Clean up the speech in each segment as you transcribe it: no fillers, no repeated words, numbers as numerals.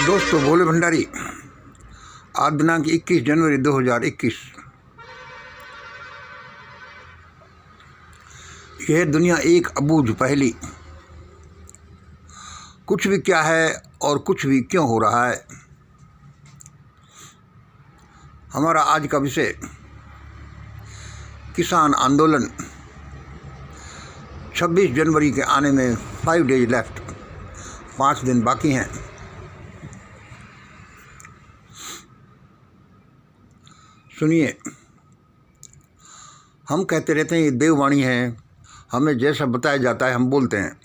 दोस्तों, भोले भंडारी। आज दिनांक 21 जनवरी 2021। यह दुनिया एक अबूझ पहेली। कुछ भी क्या है और कुछ भी क्यों हो रहा है। हमारा आज का विषय किसान आंदोलन। 26 जनवरी के आने में 5 डेज लेफ्ट, 5 दिन बाकी हैं। सुनिए, हम कहते रहते हैं ये देववाणी है, हमें जैसा बताया जाता है हम बोलते हैं।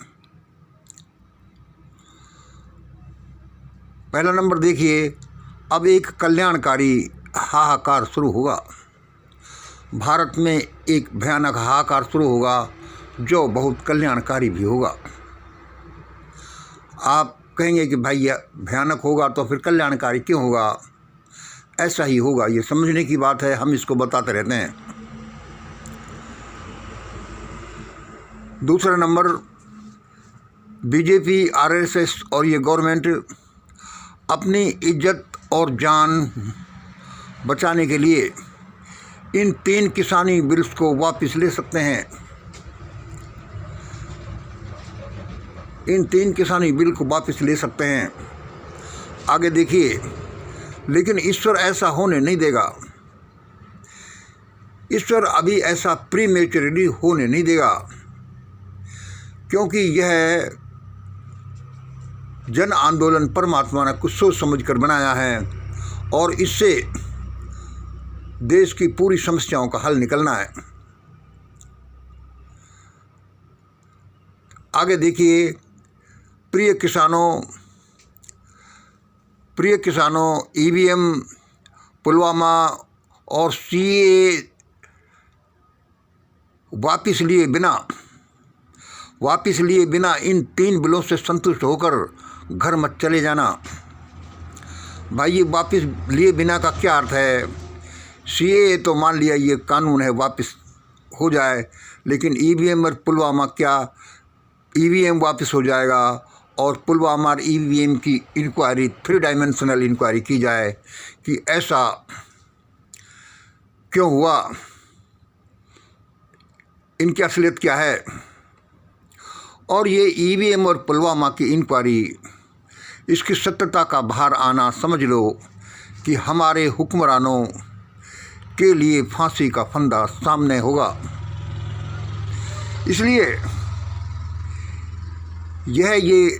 पहला नंबर देखिए, अब एक कल्याणकारी हाहाकार शुरू होगा। भारत में एक भयानक हाहाकार शुरू होगा जो बहुत कल्याणकारी भी होगा। आप कहेंगे कि भाई यह भयानक होगा तो फिर कल्याणकारी क्यों होगा। ऐसा ही होगा, ये समझने की बात है, हम इसको बताते रहते हैं। दूसरा नंबर, बीजेपी, आरएसएस और ये गवर्नमेंट अपनी इज्जत और जान बचाने के लिए इन 3 किसानी बिल्स को वापस ले सकते हैं। इन 3 किसानी बिल को वापस ले सकते हैं। आगे देखिए, लेकिन ईश्वर ऐसा होने नहीं देगा। ईश्वर अभी ऐसा प्रीमेच्योरली होने नहीं देगा, क्योंकि यह जन आंदोलन परमात्मा ने कुछ सोच समझ कर बनाया है और इससे देश की पूरी समस्याओं का हल निकलना है। आगे देखिए, प्रिय किसानों, ईवीएम, पुलवामा और सीए वापस लिए बिना इन 3 बिलों से संतुष्ट होकर घर मत चले जाना। भाई, ये वापस लिए बिना का क्या अर्थ है। सीए तो मान लिया ये कानून है, वापस हो जाए, लेकिन ईवीएम और पुलवामा क्या। ईवीएम वापस हो जाएगा और पुलवामा और ईवीएम की इंक्वायरी 3 डायमेंशनल इंक्वायरी की जाए कि ऐसा क्यों हुआ, इनकी असलियत क्या है। और ये ईवीएम और पुलवामा की इंक्वायरी, इसकी सत्यता का बाहर आना समझ लो कि हमारे हुक्मरानों के लिए फांसी का फंदा सामने होगा। इसलिए ये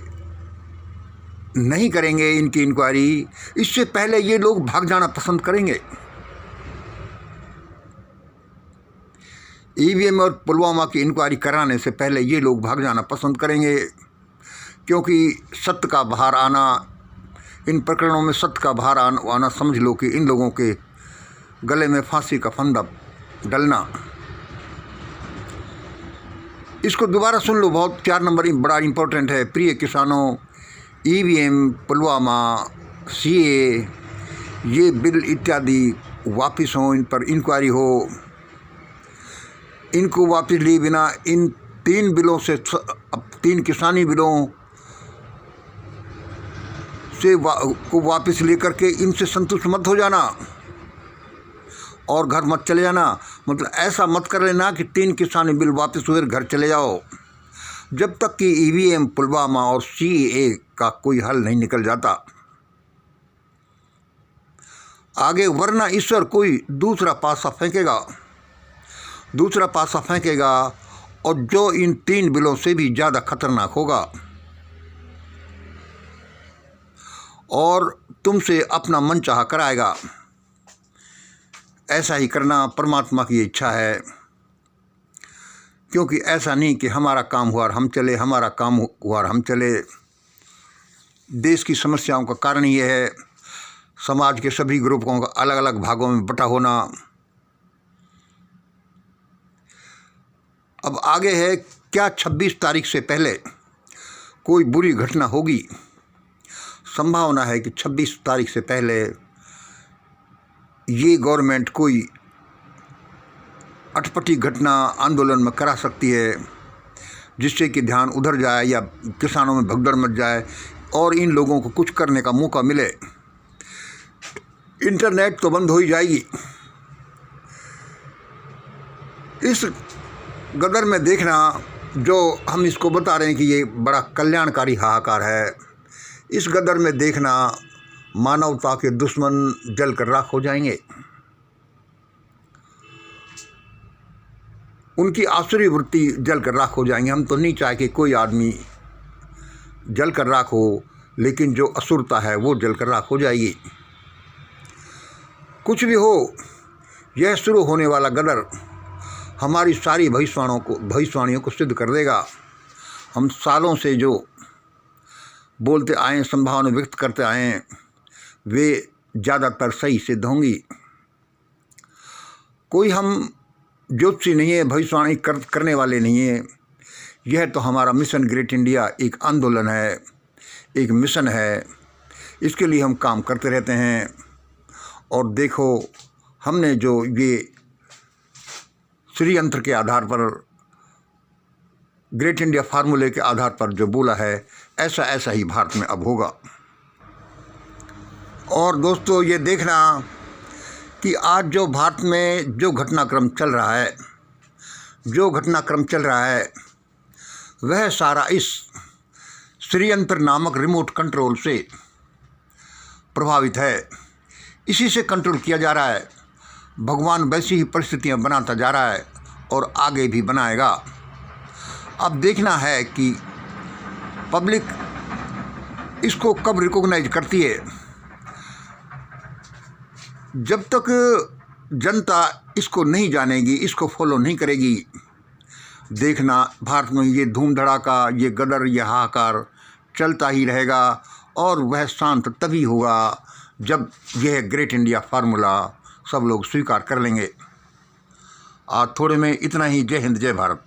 नहीं करेंगे इनकी इंक्वायरी, इससे पहले ये लोग भाग जाना पसंद करेंगे। ईवीएम और पुलवामा की इंक्वायरी कराने से पहले ये लोग भाग जाना पसंद करेंगे, क्योंकि सत्य का बाहर आना, इन प्रकरणों में सत्य का बाहर आना समझ लो कि इन लोगों के गले में फांसी का फंदा डलना। इसको दोबारा सुन लो, बहुत 4 नंबर बड़ा इंपॉर्टेंट है। प्रिय किसानों, ईवीएम, पुलवामा, सीए, ये बिल इत्यादि वापस हो, इन पर इंक्वायरी हो। इनको वापस लिए बिना इन 3 बिलों से, 3 किसानी बिलों से को वापस लेकर के इनसे संतुष्ट मत हो जाना और घर मत चले जाना। मतलब ऐसा मत कर लेना कि 3 किसानी बिल वापस हुए घर चले जाओ, जब तक कि ईवीएम, पुलवामा और सीए का कोई हल नहीं निकल जाता आगे, वरना ईश्वर कोई दूसरा पासा फेंकेगा और जो इन 3 बिलों से भी ज़्यादा खतरनाक होगा और तुमसे अपना मन चाहा कराएगा। ऐसा ही करना परमात्मा की इच्छा है, क्योंकि ऐसा नहीं कि हमारा काम हुआ और हम चले, हमारा काम हुआ और हम चले। देश की समस्याओं का कारण ये है समाज के सभी ग्रुपों का अलग अलग भागों में बटा होना। अब आगे है, क्या 26 तारीख से पहले कोई बुरी घटना होगी। संभावना है कि 26 तारीख से पहले ये गवर्नमेंट कोई अटपटी घटना आंदोलन में करा सकती है, जिससे कि ध्यान उधर जाए या किसानों में भगदड़ मच जाए और इन लोगों को कुछ करने का मौका मिले, इंटरनेट तो बंद हो ही जाएगी। इस गदर में देखना, जो हम इसको बता रहे हैं कि ये बड़ा कल्याणकारी हाहाकार है, इस गदर में देखना मानवता के दुश्मन जलकर राख हो जाएंगे। उनकी आसुरी वृत्ति जलकर राख हो जाएंगे। हम तो नहीं चाहे कि कोई आदमी जलकर राख हो, लेकिन जो असुरता है वो जलकर राख हो जाएगी। कुछ भी हो, यह शुरू होने वाला गदर हमारी सारी भविष्यवाणियों को सिद्ध कर देगा। हम सालों से जो बोलते आए, संभावना व्यक्त करते आए, वे ज़्यादातर सही सिद्ध होंगी। कोई हम ज्योतिषी नहीं है, भविष्यवाणी करने वाले नहीं है। यह तो हमारा मिशन ग्रेट इंडिया एक आंदोलन है, एक मिशन है। इसके लिए हम काम करते रहते हैं। और देखो, हमने जो ये श्री यंत्र के आधार पर, ग्रेट इंडिया फार्मूले के आधार पर जो बोला है, ऐसा ही भारत में अब होगा। और दोस्तों, ये देखना कि आज जो भारत में जो घटनाक्रम चल रहा है, वह सारा इस श्री यंत्र नामक रिमोट कंट्रोल से प्रभावित है। इसी से कंट्रोल किया जा रहा है। भगवान वैसी ही परिस्थितियां बनाता जा रहा है और आगे भी बनाएगा। अब देखना है कि पब्लिक इसको कब रिकॉग्नाइज करती है। जब तक जनता इसको नहीं जानेगी, इसको फॉलो नहीं करेगी, देखना भारत में ये धूम धड़ाका, ये गदर, ये हाहाकार चलता ही रहेगा। और वह शांत तभी होगा जब यह ग्रेट इंडिया फार्मूला सब लोग स्वीकार कर लेंगे। आज थोड़े में इतना ही। जय हिंद, जय भारत।